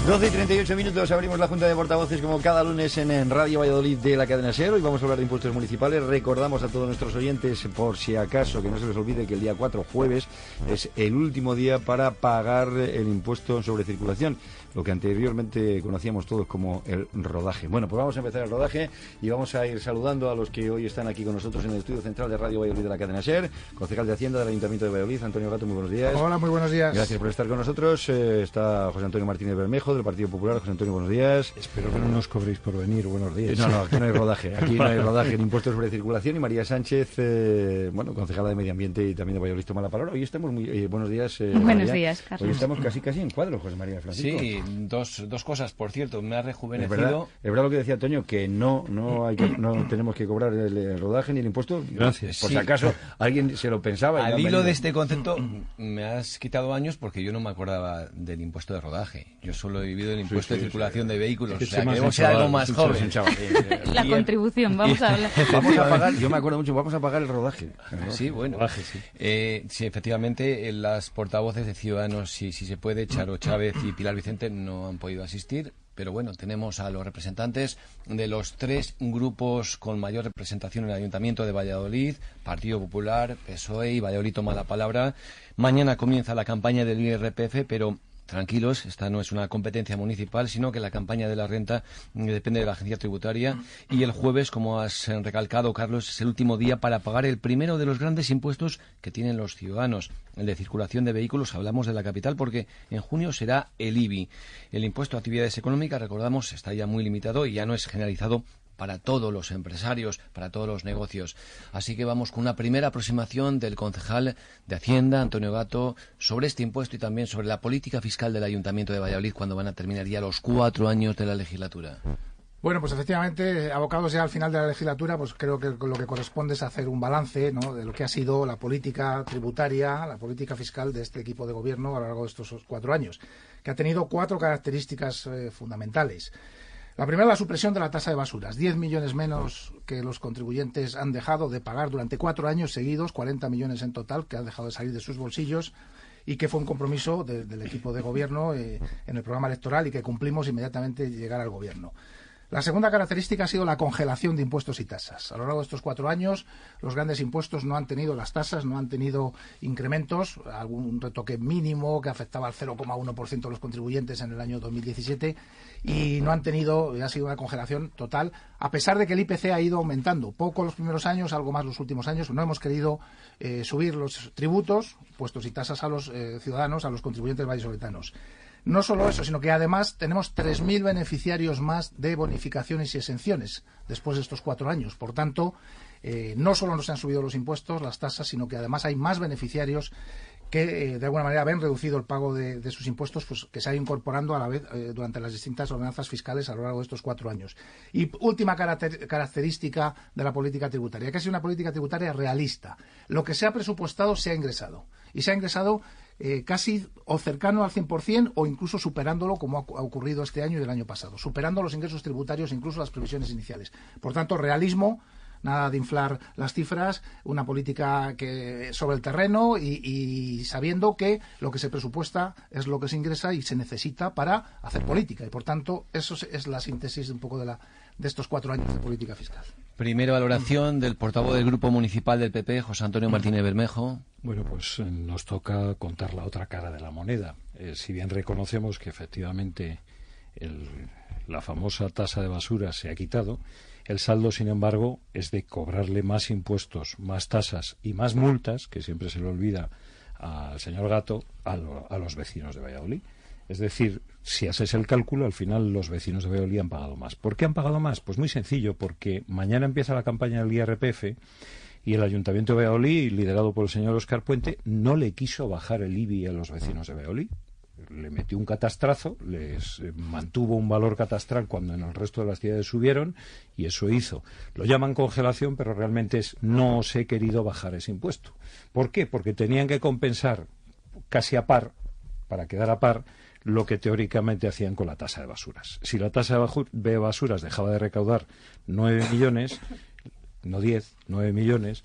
12:38, abrimos la Junta de Portavoces como cada lunes en Radio Valladolid de la cadena SER. Hoy vamos a hablar de impuestos municipales. Recordamos a todos nuestros oyentes, por si acaso, que no se les olvide que el día 4, jueves, es el último día para pagar el impuesto sobre circulación, lo que anteriormente conocíamos todos como el rodaje. Bueno, pues vamos a empezar el rodaje y vamos a ir saludando a los que hoy están aquí con nosotros en el estudio central de Radio Valladolid de la cadena SER. Concejal de Hacienda del Ayuntamiento de Valladolid, Antonio Gato, muy buenos días. Hola, muy buenos días. Gracias por estar con nosotros. Está José Antonio Martínez Bermejo, del Partido Popular. José Antonio, buenos días. Espero que no nos cobréis por venir. Buenos días. No, aquí no hay rodaje. Aquí no hay rodaje en impuestos sobre circulación. Y María Sánchez, concejala de Medio Ambiente y también de Valladolid, toma la palabra. Hoy estamos muy... buenos días, buenos María. días, Carlos. Hoy estamos casi en cuadro, José María Francisco. Sí, dos cosas, por cierto. Me ha rejuvenecido. Es verdad lo que decía Antonio, que no tenemos que cobrar el rodaje ni el impuesto. Gracias. Por si acaso alguien se lo pensaba. Al hilo de este concepto, me has quitado años porque yo no me acordaba del impuesto de rodaje. Yo solo he vivido el impuesto de circulación de vehículos. O sea, que debo ser algo más joven. La contribución, vamos a hablar. Vamos a pagar, yo me acuerdo mucho, vamos a pagar el rodaje. Sí, bueno. Sí, efectivamente, las portavoces de Ciudadanos, si se puede, Charo Chávez y Pilar Vicente no han podido asistir. Pero bueno, tenemos a los representantes de los tres grupos con mayor representación en el Ayuntamiento de Valladolid, Partido Popular, PSOE y Valladolid toma la palabra. Mañana comienza la campaña del IRPF, pero tranquilos, esta no es una competencia municipal, sino que la campaña de la renta depende de la agencia tributaria. Y el jueves, como has recalcado, Carlos, es el último día para pagar el primero de los grandes impuestos que tienen los ciudadanos, el de circulación de vehículos. Hablamos de la capital porque en junio será el IBI. El impuesto a actividades económicas, recordamos, está ya muy limitado y ya no es generalizado para todos los empresarios, para todos los negocios. Así que vamos con una primera aproximación del concejal de Hacienda, Antonio Gato, sobre este impuesto y también sobre la política fiscal del Ayuntamiento de Valladolid cuando van a terminar ya los 4 años de la legislatura. Bueno, pues efectivamente, abocados ya al final de la legislatura, pues creo que lo que corresponde es hacer un balance, ¿no?, de lo que ha sido la política tributaria, la política fiscal de este equipo de gobierno a lo largo de estos 4 años, que ha tenido 4 características fundamentales. La primera, la supresión de la tasa de basuras. 10 millones menos que los contribuyentes han dejado de pagar durante 4 años seguidos, 40 millones en total, que han dejado de salir de sus bolsillos y que fue un compromiso del equipo de gobierno en el programa electoral y que cumplimos inmediatamente llegar al gobierno. La segunda característica ha sido la congelación de impuestos y tasas. A lo largo de estos 4 años, los grandes impuestos no han tenido, las tasas no han tenido incrementos, algún retoque mínimo que afectaba al 0,1% de los contribuyentes en el año 2017 y no han tenido, ha sido una congelación total, a pesar de que el IPC ha ido aumentando. Poco los primeros años, algo más los últimos años. No hemos querido subir los tributos, impuestos y tasas a los ciudadanos, a los contribuyentes vallisoletanos. No solo eso, sino que además tenemos 3.000 beneficiarios más de bonificaciones y exenciones después de estos 4 años. Por tanto, no solo no se han subido los impuestos, las tasas, sino que además hay más beneficiarios que de alguna manera ven reducido el pago de sus impuestos, pues que se ha ido incorporando a la vez durante las distintas ordenanzas fiscales a lo largo de estos 4 años. Y última característica de la política tributaria, que ha sido una política tributaria realista. Lo que se ha presupuestado se ha ingresado. Y se ha ingresado casi o cercano al 100% o incluso superándolo, como ha ocurrido este año y el año pasado, superando los ingresos tributarios, incluso las previsiones iniciales. Por tanto, realismo, nada de inflar las cifras, una política que sobre el terreno y sabiendo que lo que se presupuesta es lo que se ingresa y se necesita para hacer política. Y por tanto, eso es la síntesis de un poco de estos 4 años de política fiscal. Primera valoración del portavoz del Grupo Municipal del PP, José Antonio Martínez Bermejo. Bueno, pues nos toca contar la otra cara de la moneda. Si bien reconocemos que efectivamente la famosa tasa de basura se ha quitado, el saldo, sin embargo, es de cobrarle más impuestos, más tasas y más multas, que siempre se le olvida al señor Gato, a los vecinos de Valladolid. Es decir, si haces el cálculo, al final los vecinos de Valladolid han pagado más. ¿Por qué han pagado más? Pues muy sencillo, porque mañana empieza la campaña del IRPF y el Ayuntamiento de Valladolid, liderado por el señor Óscar Puente, no le quiso bajar el IBI a los vecinos de Valladolid. Le metió un catastrazo, les mantuvo un valor catastral cuando en el resto de las ciudades subieron y eso hizo. Lo llaman congelación, pero realmente es no os he querido bajar ese impuesto. ¿Por qué? Porque tenían que compensar casi a par, para quedar a par, lo que teóricamente hacían con la tasa de basuras. Si la tasa de basuras dejaba de recaudar 9 millones, no 10, 9 millones,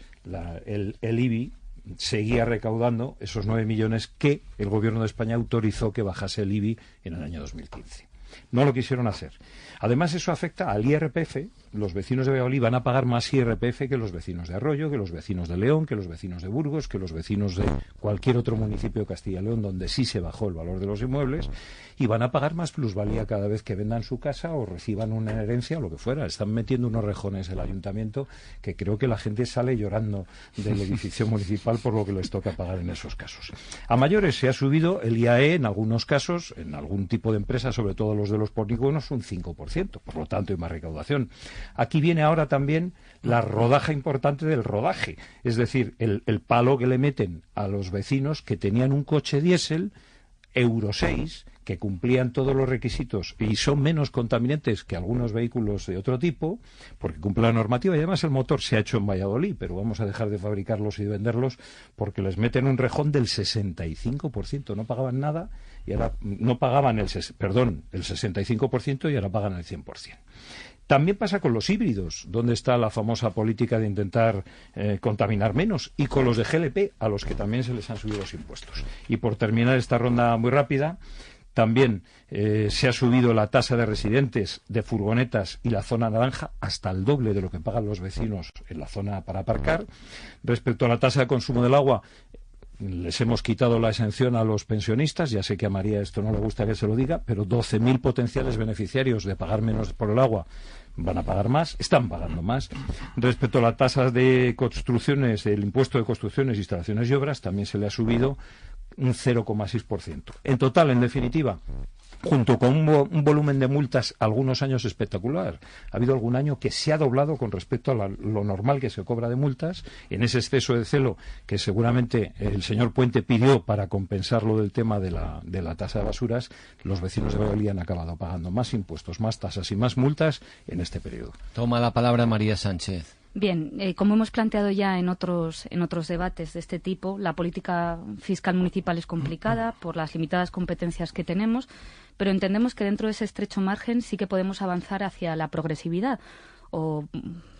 el IBI seguía recaudando esos 9 millones que el Gobierno de España autorizó que bajase el IBI en el año 2015. No lo quisieron hacer. Además, eso afecta al IRPF. Los vecinos de Valladolid van a pagar más IRPF que los vecinos de Arroyo, que los vecinos de León, que los vecinos de Burgos, que los vecinos de cualquier otro municipio de Castilla y León donde sí se bajó el valor de los inmuebles, y van a pagar más plusvalía cada vez que vendan su casa o reciban una herencia o lo que fuera. Están metiendo unos rejones el ayuntamiento que creo que la gente sale llorando del edificio municipal por lo que les toca pagar en esos casos. A mayores se ha subido el IAE en algunos casos, en algún tipo de empresa, sobre todo los de los polígonos, un 5%, por lo tanto hay más recaudación. Aquí viene ahora también la rodaja importante del rodaje, es decir, el palo que le meten a los vecinos que tenían un coche diésel Euro 6, que cumplían todos los requisitos y son menos contaminantes que algunos vehículos de otro tipo, porque cumple la normativa, y además el motor se ha hecho en Valladolid, pero vamos a dejar de fabricarlos y de venderlos porque les meten un rejón del 65%, no pagaban nada y ahora no pagaban el 65% y ahora pagan el 100%. También pasa con los híbridos, donde está la famosa política de intentar contaminar menos, y con los de GLP, a los que también se les han subido los impuestos. Y por terminar esta ronda muy rápida, también se ha subido la tasa de residentes de furgonetas y la zona naranja hasta el doble de lo que pagan los vecinos en la zona para aparcar. Respecto a la tasa de consumo del agua, les hemos quitado la exención a los pensionistas. Ya sé que a María esto no le gusta que se lo diga, pero 12.000 potenciales beneficiarios de pagar menos por el agua van a pagar más, están pagando más. Respecto a la tasa de construcciones, el impuesto de construcciones, instalaciones y obras, también se le ha subido un 0,6%. En total, en definitiva, junto con un volumen de multas algunos años espectacular. Ha habido algún año que se ha doblado con respecto a lo normal que se cobra de multas, en ese exceso de celo que seguramente el señor Puente pidió para compensarlo del tema de la tasa de basuras. Los vecinos de Valladolid han acabado pagando más impuestos, más tasas y más multas en este periodo. Toma la palabra María Sánchez. Bien, como hemos planteado ya en otros debates de este tipo, la política fiscal municipal es complicada por las limitadas competencias que tenemos, pero entendemos que dentro de ese estrecho margen sí que podemos avanzar hacia la progresividad, o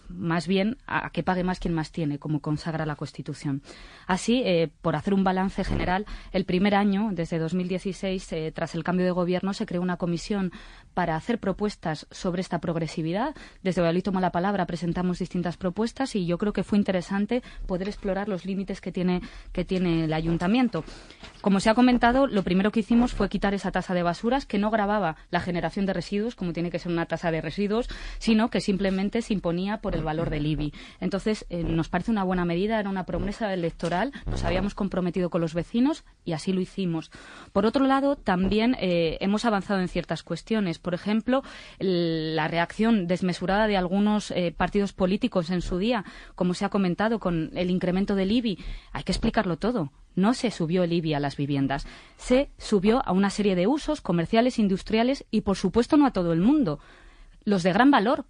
más bien a que pague más quien más tiene, como consagra la Constitución. Así, por hacer un balance general, el primer año, desde 2016, tras el cambio de gobierno, se creó una comisión para hacer propuestas sobre esta progresividad. Desde Valladolid Toma la Palabra presentamos distintas propuestas y yo creo que fue interesante poder explorar los límites que tiene el ayuntamiento. Como se ha comentado, lo primero que hicimos fue quitar esa tasa de basuras que no gravaba la generación de residuos, como tiene que ser una tasa de residuos, sino que simplemente se imponía por el valor del IBI. Entonces, nos parece una buena medida, era una promesa electoral, nos habíamos comprometido con los vecinos y así lo hicimos. Por otro lado, también hemos avanzado en ciertas cuestiones. Por ejemplo, la reacción desmesurada de algunos partidos políticos en su día, como se ha comentado, con el incremento del IBI. Hay que explicarlo todo. No se subió el IBI a las viviendas, se subió a una serie de usos comerciales, industriales y, por supuesto, no a todo el mundo. Los de gran valor,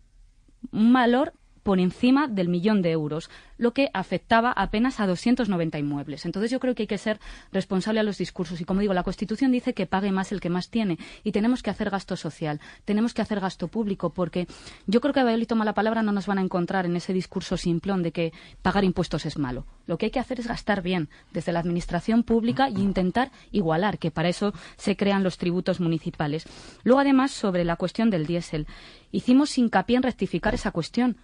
un valor por encima del 1.000.000 de euros, lo que afectaba apenas a 290 inmuebles. Entonces yo creo que hay que ser responsable a los discursos y, como digo, la Constitución dice que pague más el que más tiene y tenemos que hacer gasto social, tenemos que hacer gasto público, porque yo creo que a Valladolid Toma la Palabra no nos van a encontrar en ese discurso simplón de que pagar impuestos es malo. Lo que hay que hacer es gastar bien desde la administración pública y intentar igualar, que para eso se crean los tributos municipales. Luego, además, sobre la cuestión del diésel, hicimos hincapié en rectificar esa cuestión.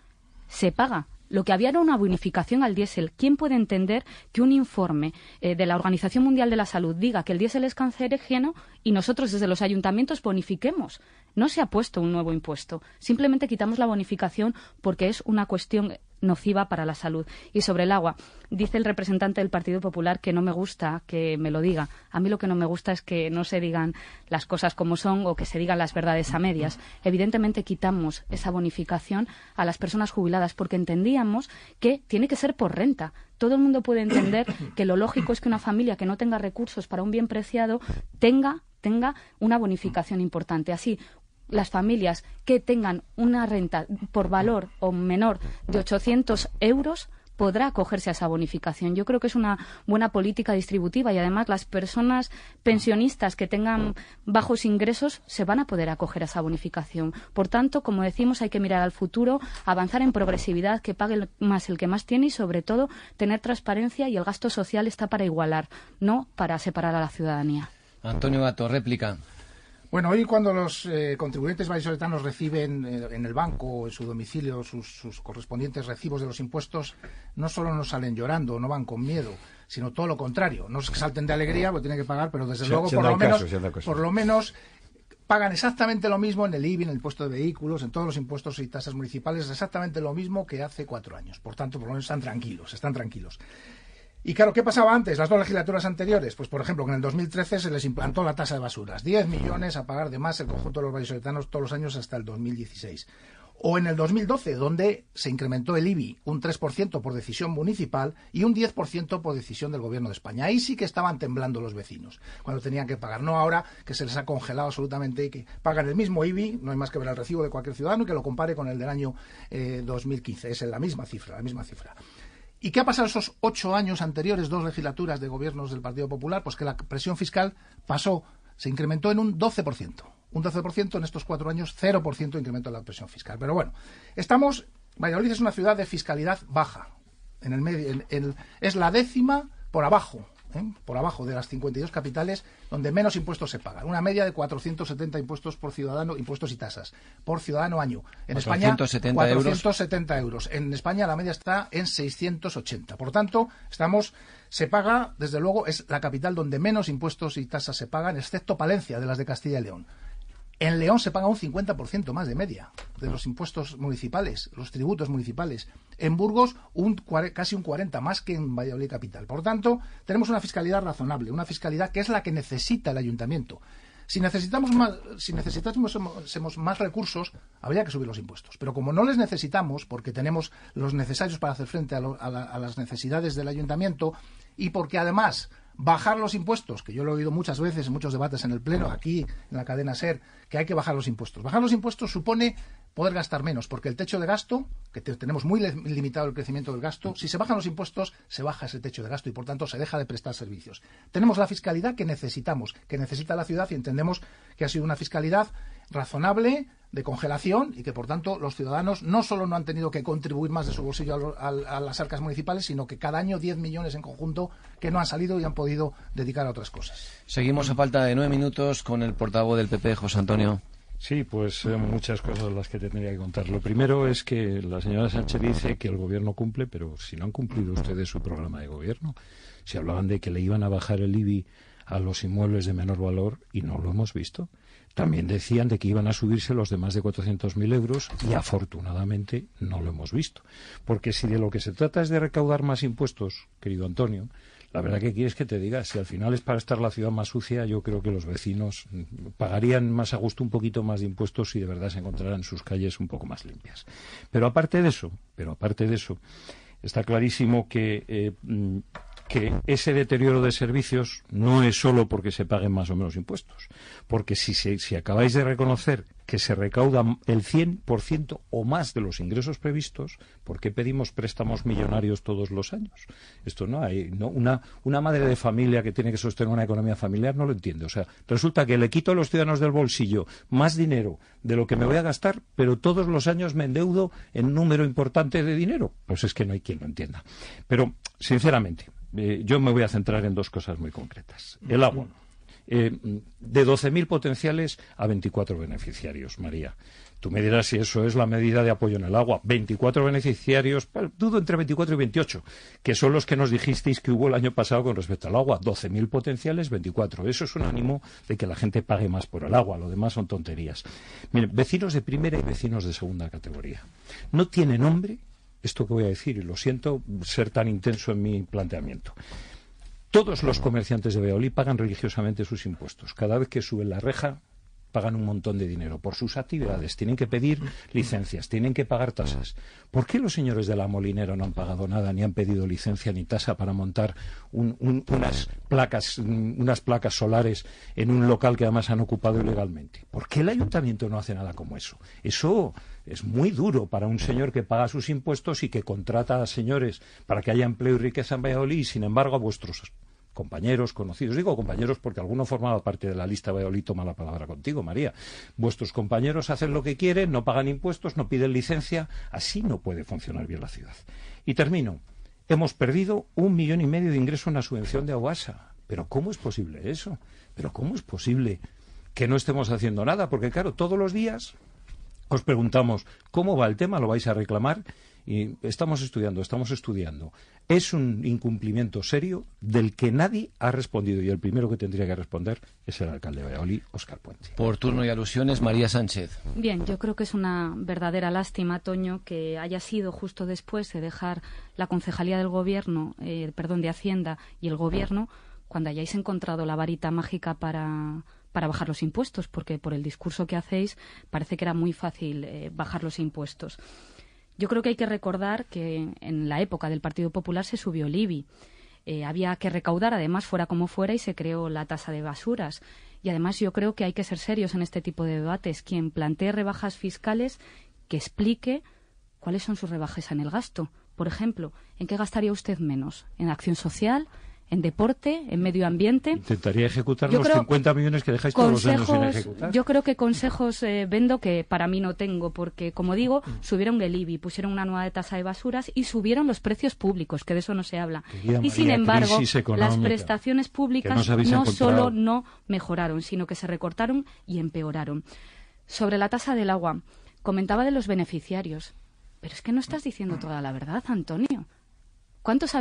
Se paga. Lo que había era una bonificación al diésel. ¿Quién puede entender que un informe de la Organización Mundial de la Salud diga que el diésel es cancerígeno y nosotros desde los ayuntamientos bonifiquemos? No se ha puesto un nuevo impuesto. Simplemente quitamos la bonificación porque es una cuestión nociva para la salud. Y sobre el agua, dice el representante del Partido Popular que no me gusta que me lo diga. A mí lo que no me gusta es que no se digan las cosas como son o que se digan las verdades a medias. Evidentemente quitamos esa bonificación a las personas jubiladas porque entendíamos que tiene que ser por renta. Todo el mundo puede entender que lo lógico es que una familia que no tenga recursos para un bien preciado tenga una bonificación importante. Así, las familias que tengan una renta por valor o menor de 800 euros podrá acogerse a esa bonificación. Yo creo que es una buena política distributiva y además las personas pensionistas que tengan bajos ingresos se van a poder acoger a esa bonificación. Por tanto, como decimos, hay que mirar al futuro, avanzar en progresividad, que pague más el que más tiene y, sobre todo, tener transparencia, y el gasto social está para igualar, no para separar a la ciudadanía. Antonio Gato, réplica. Bueno, hoy cuando los contribuyentes vallisoletanos reciben en el banco o en su domicilio sus correspondientes recibos de los impuestos, no solo no salen llorando, no van con miedo, sino todo lo contrario. No es que salten de alegría porque tienen que pagar, pero desde luego por lo menos pagan exactamente lo mismo en el IBI, en el impuesto de vehículos, en todos los impuestos y tasas municipales, exactamente lo mismo que hace 4 años. Por tanto, por lo menos están tranquilos. Y claro, ¿qué pasaba antes? Las 2 legislaturas anteriores, pues por ejemplo, que en el 2013 se les implantó la tasa de basuras. 10 millones a pagar de más el conjunto de los vallisoletanos todos los años hasta el 2016. O en el 2012, donde se incrementó el IBI un 3% por decisión municipal y un 10% por decisión del Gobierno de España. Ahí sí que estaban temblando los vecinos, cuando tenían que pagar. No ahora, que se les ha congelado absolutamente y que pagan el mismo IBI, no hay más que ver el recibo de cualquier ciudadano y que lo compare con el del año 2015. Es la misma cifra. ¿Y qué ha pasado esos 8 años anteriores, 2 legislaturas de gobiernos del Partido Popular? Pues que la presión fiscal se incrementó en un 12%. Un 12% en estos 4 años, 0% incremento en la presión fiscal. Pero bueno, Valladolid es una ciudad de fiscalidad baja. Es la 10ª por abajo de las 52 capitales donde menos impuestos se pagan. Una media de 470 impuestos por ciudadano, impuestos y tasas, por ciudadano año. En España, 470 euros. En España la media está en 680. Por tanto, se paga, desde luego, es la capital donde menos impuestos y tasas se pagan, excepto Palencia, de las de Castilla y León. En León se paga un 50% más de media de los impuestos municipales, los tributos municipales. En Burgos casi un 40%, más que en Valladolid capital. Por tanto, tenemos una fiscalidad razonable, una fiscalidad que es la que necesita el ayuntamiento. Si necesitásemos más recursos, habría que subir los impuestos. Pero como no les necesitamos, porque tenemos los necesarios para hacer frente a las necesidades del ayuntamiento, y porque además bajar los impuestos, que yo lo he oído muchas veces en muchos debates en el Pleno, aquí en la cadena SER, que hay que bajar los impuestos. Bajar los impuestos supone poder gastar menos, porque el techo de gasto, que tenemos muy limitado el crecimiento del gasto, si se bajan los impuestos, se baja ese techo de gasto y por tanto se deja de prestar servicios. Tenemos la fiscalidad que necesitamos, que necesita la ciudad, y entendemos que ha sido una fiscalidad razonable, de congelación, y que por tanto los ciudadanos no solo no han tenido que contribuir más de su bolsillo a las arcas municipales, sino que cada año 10 millones en conjunto que no han salido y han podido dedicar a otras cosas. Seguimos a falta de 9 minutos con el portavoz del PP, José Antonio. Sí, pues muchas cosas las que tendría que contar. Lo primero es que la señora Sánchez dice que el gobierno cumple, pero si no han cumplido ustedes su programa de gobierno, si hablaban de que le iban a bajar el IBI a los inmuebles de menor valor y no lo hemos visto. También decían de que iban a subirse los de más de 400.000 euros y afortunadamente no lo hemos visto. Porque si de lo que se trata es de recaudar más impuestos, querido Antonio, la verdad que quieres que te diga, si al final es para estar la ciudad más sucia, yo creo que los vecinos pagarían más a gusto un poquito más de impuestos si de verdad se encontraran sus calles un poco más limpias. Pero aparte de eso, está clarísimo que ese deterioro de servicios no es solo porque se paguen más o menos impuestos, porque si acabáis de reconocer que se recauda el 100% o más de los ingresos previstos, ¿por qué pedimos préstamos millonarios todos los años? Esto no hay, ¿no? Una madre de familia que tiene que sostener una economía familiar no lo entiende. O sea, resulta que le quito a los ciudadanos del bolsillo más dinero de lo que me voy a gastar, pero todos los años me endeudo en un número importante de dinero. Pues es que no hay quien lo entienda. Pero, sinceramente, yo me voy a centrar en 2 cosas muy concretas. El agua. De 12.000 potenciales a 24 beneficiarios, María. Tú me dirás si eso es la medida de apoyo en el agua. 24 beneficiarios, dudo entre 24 y 28, que son los que nos dijisteis que hubo el año pasado con respecto al agua. 12.000 potenciales, 24. Eso es un ánimo de que la gente pague más por el agua. Lo demás son tonterías. Miren, vecinos de primera y vecinos de segunda categoría. No tiene nombre esto que voy a decir, y lo siento ser tan intenso en mi planteamiento. Todos los comerciantes de Valladolid pagan religiosamente sus impuestos. Cada vez que suben la reja, pagan un montón de dinero por sus actividades, tienen que pedir licencias, tienen que pagar tasas. ¿Por qué los señores de La Molinera no han pagado nada, ni han pedido licencia ni tasa para montar unas placas solares en un local que además han ocupado ilegalmente? ¿Por qué el ayuntamiento no hace nada como eso? Eso es muy duro para un señor que paga sus impuestos y que contrata a señores para que haya empleo y riqueza en Valladolid, y sin embargo a vuestros compañeros, conocidos, digo compañeros porque alguno formaba parte de la lista Valladolid, toma la palabra contigo, María. Vuestros compañeros hacen lo que quieren, no pagan impuestos, no piden licencia, así no puede funcionar bien la ciudad. Y termino. Hemos perdido 1,5 millones de ingresos en la subvención de Aguasa. ¿Pero cómo es posible eso? ¿Pero cómo es posible que no estemos haciendo nada? Porque claro, todos los días os preguntamos, ¿cómo va el tema? ¿Lo vais a reclamar? Y estamos estudiando. Es un incumplimiento serio del que nadie ha respondido, y el primero que tendría que responder es el alcalde de Valladolid, Óscar Puente. Por turno y alusiones, María Sánchez. Bien, yo creo que es una verdadera lástima, Toño, que haya sido justo después de dejar la concejalía del gobierno, de Hacienda y el gobierno, cuando hayáis encontrado la varita mágica para bajar los impuestos, porque por el discurso que hacéis parece que era muy fácil bajar los impuestos. Yo creo que hay que recordar que en la época del Partido Popular se subió el IBI. Había que recaudar, además, fuera como fuera, y se creó la tasa de basuras. Y además yo creo que hay que ser serios en este tipo de debates. Quien plantee rebajas fiscales, que explique cuáles son sus rebajas en el gasto. Por ejemplo, ¿en qué gastaría usted menos? ¿En acción social? ¿En deporte? ¿En medio ambiente? Intentaría ejecutar los 50 millones que dejáis todos los años sin ejecutar. Yo creo que consejos vendo que para mí no tengo, porque, como digo, subieron el IBI, pusieron una nueva tasa de basuras y subieron los precios públicos, que de eso no se habla. Y, sin embargo, las prestaciones públicas no solo no mejoraron, sino que se recortaron y empeoraron. Sobre la tasa del agua, comentaba de los beneficiarios. Pero es que no estás diciendo toda la verdad, Antonio. ¿Cuántos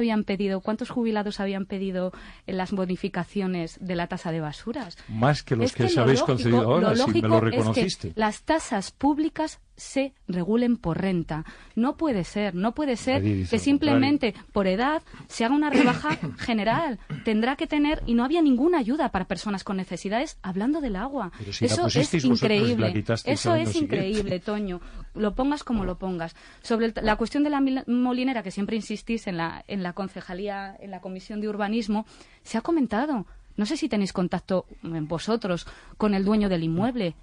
jubilados habían pedido las bonificaciones de la tasa de basuras? Más que los que os habéis concedido ahora, si me lo reconociste. Es que las tasas públicas se regulen por renta. No puede ser que simplemente por edad se haga una rebaja general. Tendrá que tener, y no había ninguna ayuda para personas con necesidades, hablando del agua. Si eso es increíble. Eso es increíble, Toño. Lo pongas como lo pongas. Sobre la cuestión de La Molinera, que siempre insistís en la concejalía, en la Comisión de Urbanismo, se ha comentado. No sé si tenéis contacto vosotros con el dueño del inmueble.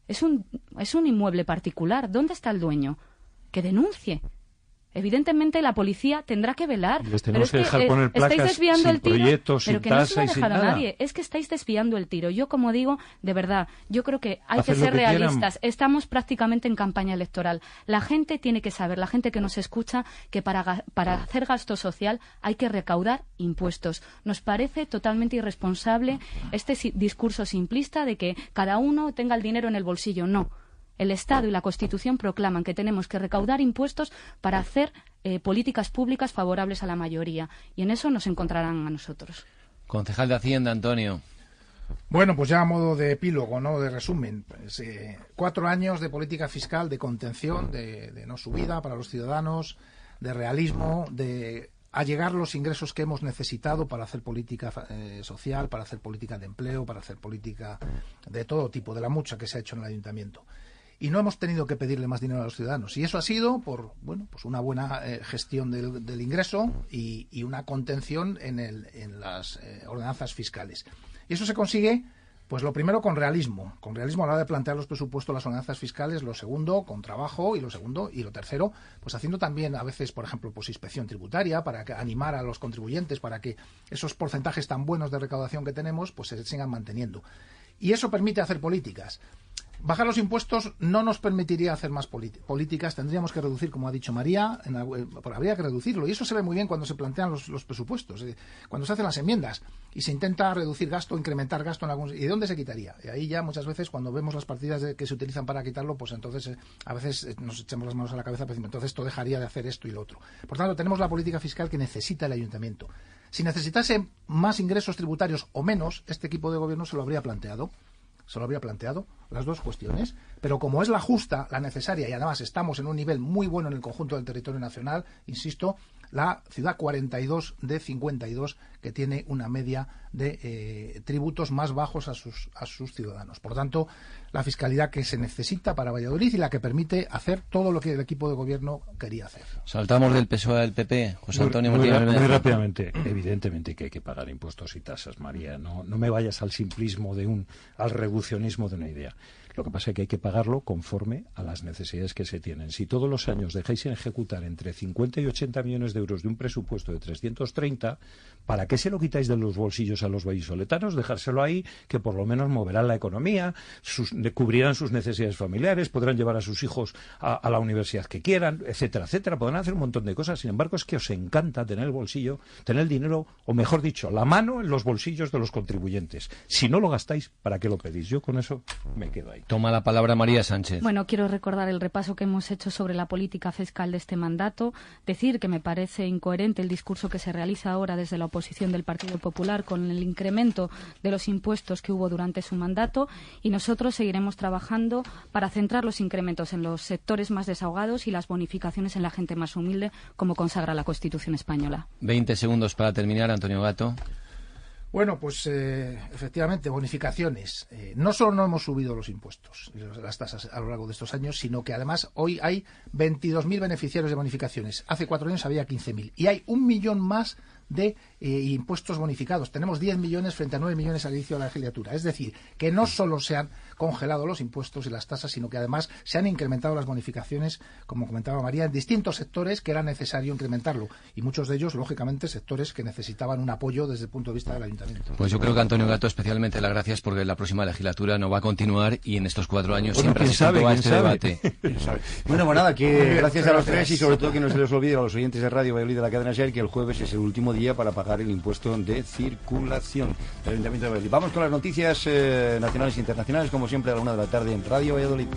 Es un inmueble particular. ¿Dónde está el dueño? Que denuncie. Evidentemente la policía tendrá que velar. Les tenemos que dejar poner placas estáis desviando sin el tiro, proyectos, pero sin que no se tasa lo y sin dejar a nada. nadie. Es que estáis desviando el tiro. Yo, como digo, de verdad, yo creo que hay Hacen que ser lo que realistas. quieran. Estamos prácticamente en campaña electoral. La gente tiene que saber, la gente que nos escucha, que para hacer gasto social hay que recaudar impuestos. Nos parece totalmente irresponsable este discurso simplista de que cada uno tenga el dinero en el bolsillo. No. El Estado y la Constitución proclaman que tenemos que recaudar impuestos para hacer políticas públicas favorables a la mayoría. Y en eso nos encontrarán a nosotros. Concejal de Hacienda, Antonio. Bueno, pues ya a modo de epílogo, ¿no? De resumen, pues, 4 años de política fiscal, de contención, de no subida para los ciudadanos, de realismo, de allegar los ingresos que hemos necesitado para hacer política social, para hacer política de empleo, para hacer política de todo tipo, de la mucha que se ha hecho en el ayuntamiento. Y no hemos tenido que pedirle más dinero a los ciudadanos. Y eso ha sido por una buena gestión del ingreso y una contención en las ordenanzas fiscales. Y eso se consigue, pues lo primero, con realismo a la hora de plantear los presupuestos, las ordenanzas fiscales; lo segundo, con trabajo; y lo tercero, pues haciendo también a veces, por ejemplo, pues inspección tributaria para animar a los contribuyentes para que esos porcentajes tan buenos de recaudación que tenemos pues se sigan manteniendo. Y eso permite hacer políticas. Bajar los impuestos no nos permitiría hacer más políticas. Tendríamos que reducir, como ha dicho María, habría que reducirlo. Y eso se ve muy bien cuando se plantean los presupuestos, cuando se hacen las enmiendas y se intenta reducir gasto, incrementar gasto en algunos. ¿Y de dónde se quitaría? Y ahí ya muchas veces, cuando vemos las partidas que se utilizan para quitarlo, pues entonces a veces nos echamos las manos a la cabeza, pues entonces esto dejaría de hacer esto y lo otro. Por tanto, tenemos la política fiscal que necesita el ayuntamiento. Si necesitase más ingresos tributarios o menos, este equipo de gobierno se lo habría planteado, las dos cuestiones, pero como es la justa, la necesaria, y además estamos en un nivel muy bueno en el conjunto del territorio nacional, insisto, la ciudad 42 de 52, que tiene una media de tributos más bajos a sus ciudadanos. Por tanto, la fiscalidad que se necesita para Valladolid y la que permite hacer todo lo que el equipo de gobierno quería hacer. Saltamos del PSOE al PP. José Antonio muy Martínez. rápidamente. Evidentemente que hay que pagar impuestos y tasas, María. No me vayas al simplismo al reduccionismo de una idea. Lo que pasa es que hay que pagarlo conforme a las necesidades que se tienen. Si todos los años dejáis sin ejecutar entre 50 y 80 millones de euros de un presupuesto de 330, ¿para qué se lo quitáis de los bolsillos a los vallisoletanos? Dejárselo ahí, que por lo menos moverán la economía, cubrirán sus necesidades familiares, podrán llevar a sus hijos a la universidad que quieran, etcétera, etcétera. Podrán hacer un montón de cosas. Sin embargo, es que os encanta tener el bolsillo, tener el dinero, o mejor dicho, la mano en los bolsillos de los contribuyentes. Si no lo gastáis, ¿para qué lo pedís? Yo con eso me quedo ahí. Toma la palabra María Sánchez. Bueno, quiero recordar el repaso que hemos hecho sobre la política fiscal de este mandato. Decir que me parece incoherente el discurso que se realiza ahora desde la oposición del Partido Popular con el incremento de los impuestos que hubo durante su mandato, y nosotros seguiremos trabajando para centrar los incrementos en los sectores más desahogados y las bonificaciones en la gente más humilde, como consagra la Constitución española. 20 segundos para terminar, Antonio Gato. Bueno, pues efectivamente, bonificaciones. No solo no hemos subido los impuestos, las tasas a lo largo de estos años, sino que además hoy hay 22.000 beneficiarios de bonificaciones. Hace 4 años había 15.000. Y hay 1 millón más de impuestos bonificados. Tenemos 10 millones frente a 9 millones al inicio de la legislatura. Es decir, que no solo se han congelado los impuestos y las tasas, sino que además se han incrementado las bonificaciones, como comentaba María, en distintos sectores que era necesario incrementarlo. Y muchos de ellos, lógicamente, sectores que necesitaban un apoyo desde el punto de vista del ayuntamiento. Pues yo creo que Antonio Gato, especialmente las gracias, porque la próxima legislatura no va a continuar y en estos 4 años siempre asistido a este debate. Bueno, pues nada, que gracias a los tres y sobre todo que no se les olvide a los oyentes de Radio Valladolid de la cadena SER que el jueves es el último día para pagar el impuesto de circulación del Ayuntamiento de Valladolid. Vamos con las noticias nacionales e internacionales, como siempre a la 1 de la tarde en Radio Valladolid.